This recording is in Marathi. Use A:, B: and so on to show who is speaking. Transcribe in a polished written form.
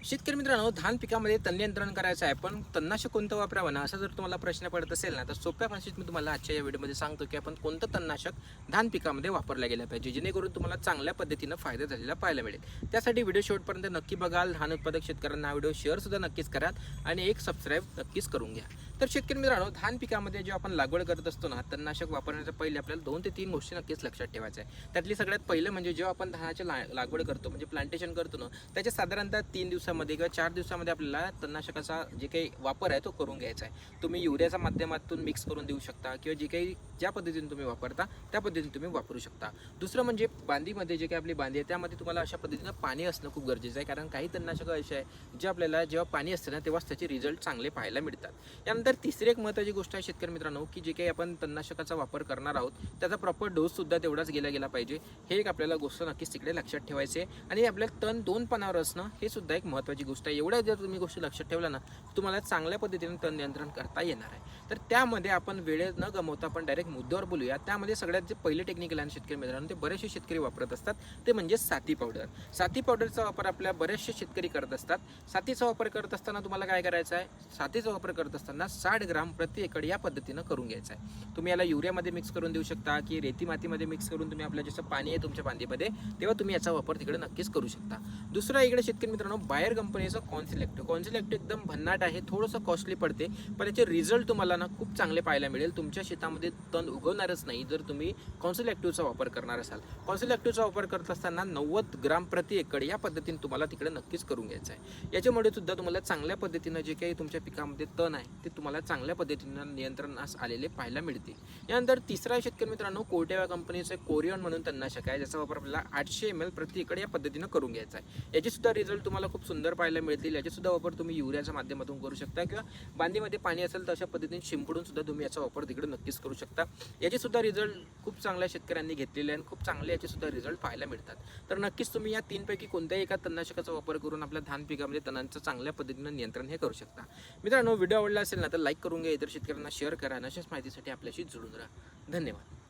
A: शेतकरी मित्रांनो, धान पिकामध्ये तण नियंत्रण करायचं आहे, पण तणनाशक कोणतं वापरावं ना, असा जर तुम्हाला प्रश्न पडत असेल ना, तर सोप्या भाषेत मी तुम्हाला आजच्या या व्हिडिओमध्ये सांगतो की आपण कोणतं तणनाशक धान पिकामध्ये वापरलं गेलं पाहिजे, जेणेकरून तुम्हाला चांगल्या पद्धतीनं फायदा झालेला पाहायला मिळेल। त्यासाठी व्हिडिओ शेवटपर्यंत नक्की बघाल। धान उत्पादक शेतकऱ्यांना हा व्हिडिओ शेअर सुद्धा नक्कीच कराल आणि एक सबस्क्राईब नक्कीच करून घ्या। तर शेतकरी मित्रांनो, धान पिकामध्ये जेव्हा आपण लागवड करत असतो ना, तणनाशक वापरण्याच्या पहिले आपल्याला 2 ते 3 गोष्टी नक्कीच लक्षात ठेवायचं आहे। त्यातली सगळ्यात पहिलं म्हणजे जेव्हा आपण धानाची लागवड करतो, म्हणजे प्लांटेशन करतो ना, त्याच्या साधारणतः 3 दिवसामध्ये किंवा 4 दिवसामध्ये आपल्याला तणनाशकाचा जे काही वापर आहे तो करून घ्यायचा आहे। तुम्ही युरियाच्या माध्यमातून मिक्स करून देऊ शकता किंवा जे काही ज्या पद्धतीने तुम्ही वापरता त्या पद्धतीने तुम्ही वापरू शकता। दुसरं म्हणजे बांधीमध्ये जे काही आपली बांधी आहे त्यामध्ये तुम्हाला अशा पद्धतीनं पाणी असणं खूप गरजेचं आहे, कारण काही तणनाशक असे आहे जे आपल्याला जेव्हा पाणी असतं ना तेव्हाच त्याचे रिझल्ट चांगले पाहायला मिळतात। यानंतर तिसरी एक महत्त्वाची गोष्ट आहे शेतकरी मित्रांनो, की जे काही आपण तणनाशकाचा वापर करणार आहोत त्याचा प्रॉपर डोस सुद्धा तेवढाच गेला पाहिजे। हे एक आपल्याला गोष्ट नक्कीच तिकडे लक्षात ठेवायची आहे। आणि आपल्याला तण 2 पानावर असणं हे सुद्धा एक महत्त्वाची गोष्ट आहे। एवढ्या जर तुम्ही गोष्टी लक्षात ठेवला ना, तुम्हाला चांगल्या पद्धतीने तण नियंत्रण करता येणार आहे। तर त्यामध्ये आपण वेळ न गमवता आपण डायरेक्ट मुद्द्यावर बोलूया। त्यामध्ये सगळ्यात जे पहिले टेक्निकल आहे शेतकरी मित्रांनो, ते बरेचसे शेतकरी वापरत असतात, ते म्हणजे साथी पावडर। साथी पावडरचा वापर आपल्या बरेचसे शेतकरी करत असतात। साथीचा वापर करत असताना तुम्हाला काय करायचं आहे, साथीचा वापर करत असताना 60 ग्राम प्रति एकड या पद्धतीनं करून घ्यायचं आहे। तुम्ही याला युरियामध्ये मिक्स करून देऊ शकता की रेती मातीमध्ये मिक्स करून तुम्ही आपल्या जसं पाणी आहे तुमच्या बांधीमध्ये तेव्हा तुम्ही याचा वापर तिकडे नक्कीच करू शकता। दुसरा इकडे शेतकरी मित्रांनो, बायर कंपनीचं कॉन्सिलेक्टिव्ह एकदम भन्नाट आहे, थोडंसं कॉस्टली पडते, पण याचे रिझल्ट तुम्हाला ना खूप चांगले पाहायला मिळेल। तुमच्या शेतामध्ये तण उगवणारच नाही जर तुम्ही कॉन्सिलेक्टिव्हचा वापर करणार असाल। कॉन्सिलेक्टिव्हचा वापर करत असताना 90 ग्राम प्रति एकड या पद्धतीने तुम्हाला तिकडे नक्कीच करून घ्यायचं आहे। याच्यामुळे सुद्धा तुम्हाला चांगल्या पद्धतीनं जे काही तुमच्या पिकामध्ये तण आहे ते तुम्हाला चांगल्या पद्धतीनं नियंत्रणास आलेले पाहायला मिळतील। यानंतर तिसरा शेतकरी मित्रांनो, कोर्टेवा कंपनीचे कोरियन म्हणून तणनाशक आहे, ज्याचा वापर आपल्याला 800 ml प्रति एकड या पद्धतीनं करून घ्यायचा आहे। याचे सुद्धा रिझल्ट तुम्हाला खूप सुंदर पाहायला मिळतील। याचे सुद्धा वापर तुम्ही युरियाच्या माध्यमातून करू शकता किंवा बांधीमध्ये पाणी असेल तर अशा पद्धतीने शिंपडून सुद्धा तुम्ही याचा वापर तिकडे नक्कीच करू शकता। याचे सुद्धा रिझल्ट खूप चांगल्या शेतकऱ्यांनी घेतलेले आणि खूप चांगले याचे सुद्धा रिझल्ट पाहायला मिळतात। तर नक्कीच तुम्ही या 3 पैकी कोणत्याही एका तणनाशकाचा वापर करून आपल्या धान पिकामध्ये तणांचं चांगल्या पद्धतीनं नियंत्रण हे करू शकता। मित्रांनो, व्हिडिओ आवडला असेल ना तर लाईक करून घ्या, इतर शेतकऱ्यांना शेअर करा। अशाच माहितीसाठी आपल्याशी जोडून राहा। धन्यवाद।